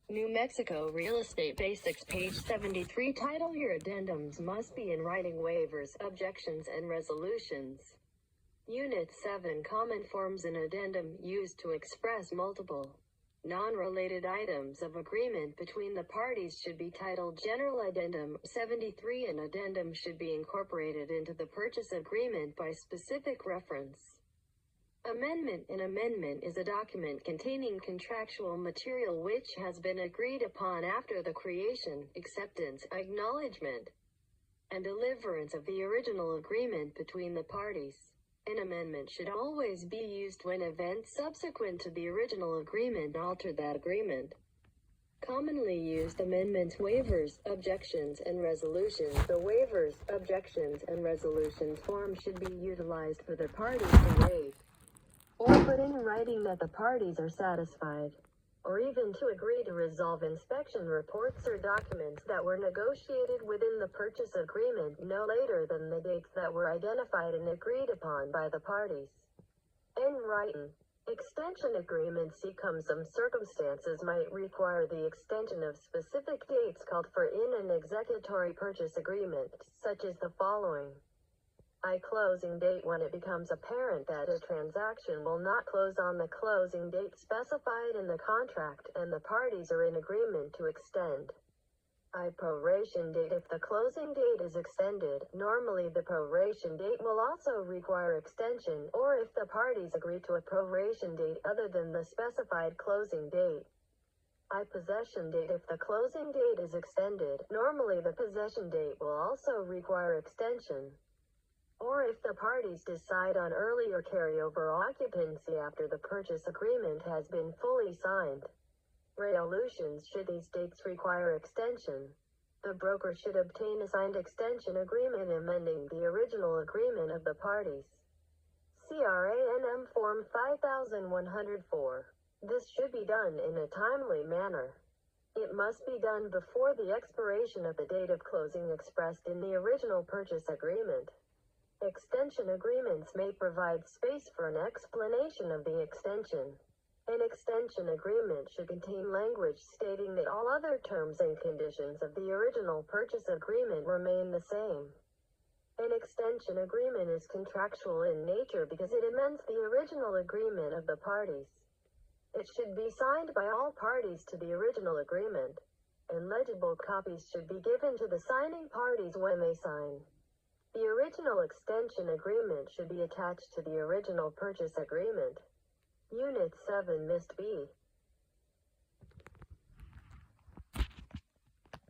New Mexico Real Estate Basics, page 73. Title: Your addendums must be in writing. Waivers, objections, and resolutions. Unit 7. Common forms. An addendum, used to express multiple, non-related items of agreement between the parties, should be titled General Addendum. 73. An addendum should be incorporated into the purchase agreement by specific reference. Amendment. An amendment is a document containing contractual material which has been agreed upon after the creation, acceptance, acknowledgement, and deliverance of the original agreement between the parties. An amendment should always be used when events subsequent to the original agreement alter that agreement. Commonly used amendments: waivers, objections, and resolutions. The waivers, objections, and resolutions form should be utilized for the parties to waive or put in writing that the parties are satisfied, or even to agree to resolve inspection reports or documents that were negotiated within the purchase agreement no later than the dates that were identified and agreed upon by the parties. In writing. Extension agreements. Some circumstances might require the extension of specific dates called for in an executory purchase agreement, such as the following. Closing date. When it becomes apparent that a transaction will not close on the closing date specified in the contract and the parties are in agreement to extend. Proration date. If the closing date is extended, normally the proration date will also require extension, or if the parties agree to a proration date other than the specified closing date. Possession date. If the closing date is extended, normally the possession date will also require extension, or if the parties decide on earlier carryover occupancy after the purchase agreement has been fully signed. Resolutions. Should these dates require extension, the broker should obtain a signed extension agreement amending the original agreement of the parties. CRANM Form 5104. This should be done in a timely manner. It must be done before the expiration of the date of closing expressed in the original purchase agreement. Extension agreements may provide space for an explanation of the extension. An extension agreement should contain language stating that all other terms and conditions of the original purchase agreement remain the same. An extension agreement is contractual in nature because it amends the original agreement of the parties. It should be signed by all parties to the original agreement, and legible copies should be given to the signing parties when they sign. The original extension agreement should be attached to the original purchase agreement. Unit 7 Must be